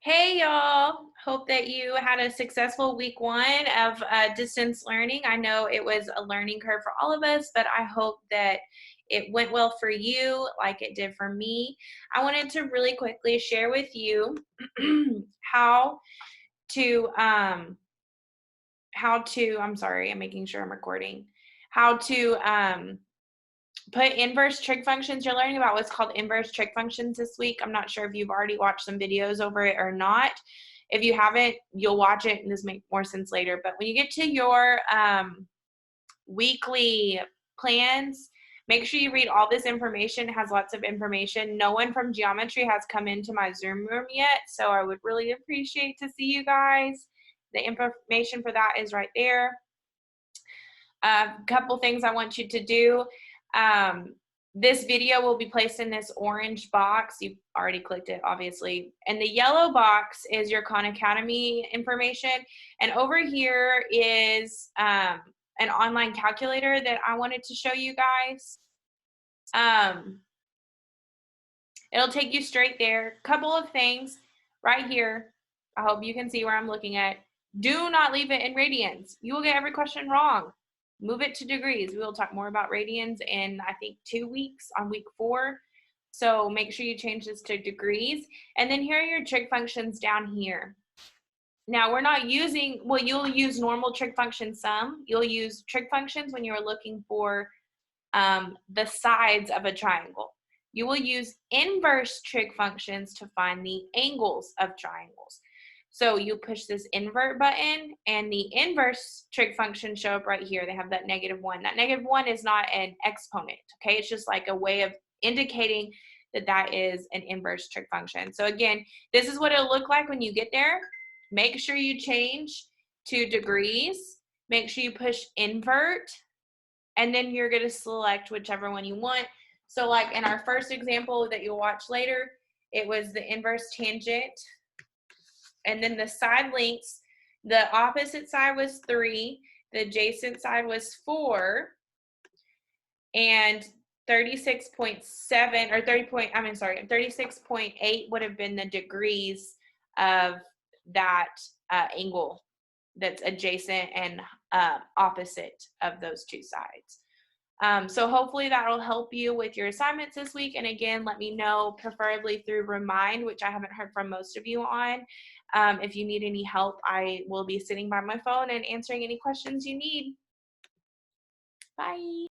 Hey y'all, hope that you had a successful week 1 of distance learning. I know it was a learning curve for all of us, but I hope that it went well for you like it did for me. I wanted to really quickly share with you how to I'm sorry, I'm making sure I'm recording. How to put inverse trig functions. You're learning about what's called inverse trig functions this week. I'm not sure if you've already watched some videos over it or not. If you haven't, you'll watch it and this make more sense later. But when you get to your weekly plans, make sure you read all this information. It has lots of information. No one from geometry has come into my Zoom room yet, so I would really appreciate to see you guys. The information for that is right there. A couple things I want you to do. This video will be placed in this orange box. You've already clicked it, obviously. And the yellow box is your Khan Academy information. And over here is an online calculator that I wanted to show you guys. It'll take you straight there. Couple of things right here. I hope you can see where I'm looking at. Do not leave it in radians. You will get every question wrong. Move it to degrees. We will talk more about radians in, I think, 2 weeks on week 4. So make sure you change this to degrees. And then here are your trig functions down here. Now we're not using, well, you'll use normal trig function sum. You'll use trig functions when you're looking for the sides of a triangle. You will use inverse trig functions to find the angles of triangles. So you push this invert button and the inverse trig functions show up right here. They have that -1. That -1 is not an exponent, okay? It's just like a way of indicating that that is an inverse trig function. So again, this is what it'll look like when you get there. Make sure you change to degrees. Make sure you push invert, and then you're going to select whichever one you want. So like in our first example that you'll watch later, it was the inverse tangent. And then the side lengths, the opposite side was 3, the adjacent side was 4, and 36.7 or 36.8 would have been the degrees of that angle that's adjacent and opposite of those two sides. So hopefully that'll help you with your assignments this week. And again, let me know, preferably through Remind, which I haven't heard from most of you on. If you need any help, I will be sitting by my phone and answering any questions you need. Bye.